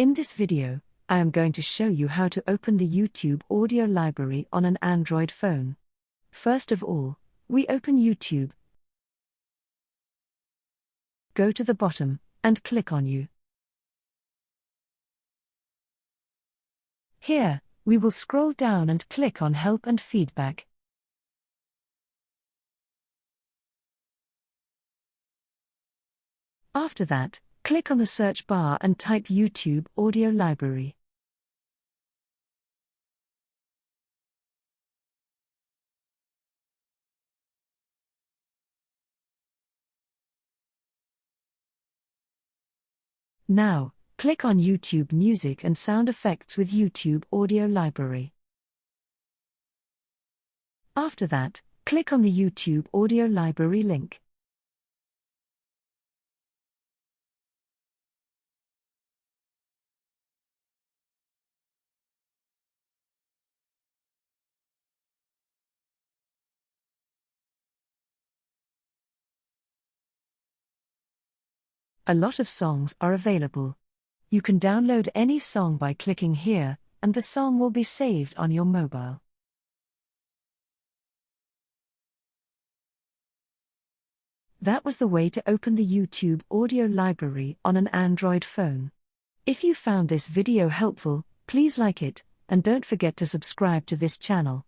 In this video, I am going to show you how to open the YouTube audio library on an Android phone. First of all, we open YouTube. Go to the bottom, and click on You. Here, we will scroll down and click on Help and Feedback. After that, click on the search bar and type YouTube Audio Library. Now, click on YouTube Music and Sound Effects with YouTube Audio Library. After that, click on the YouTube Audio Library link. A lot of songs are available. You can download any song by clicking here, and the song will be saved on your mobile. That was the way to open the YouTube audio library on an Android phone. If you found this video helpful, please like it, and don't forget to subscribe to this channel.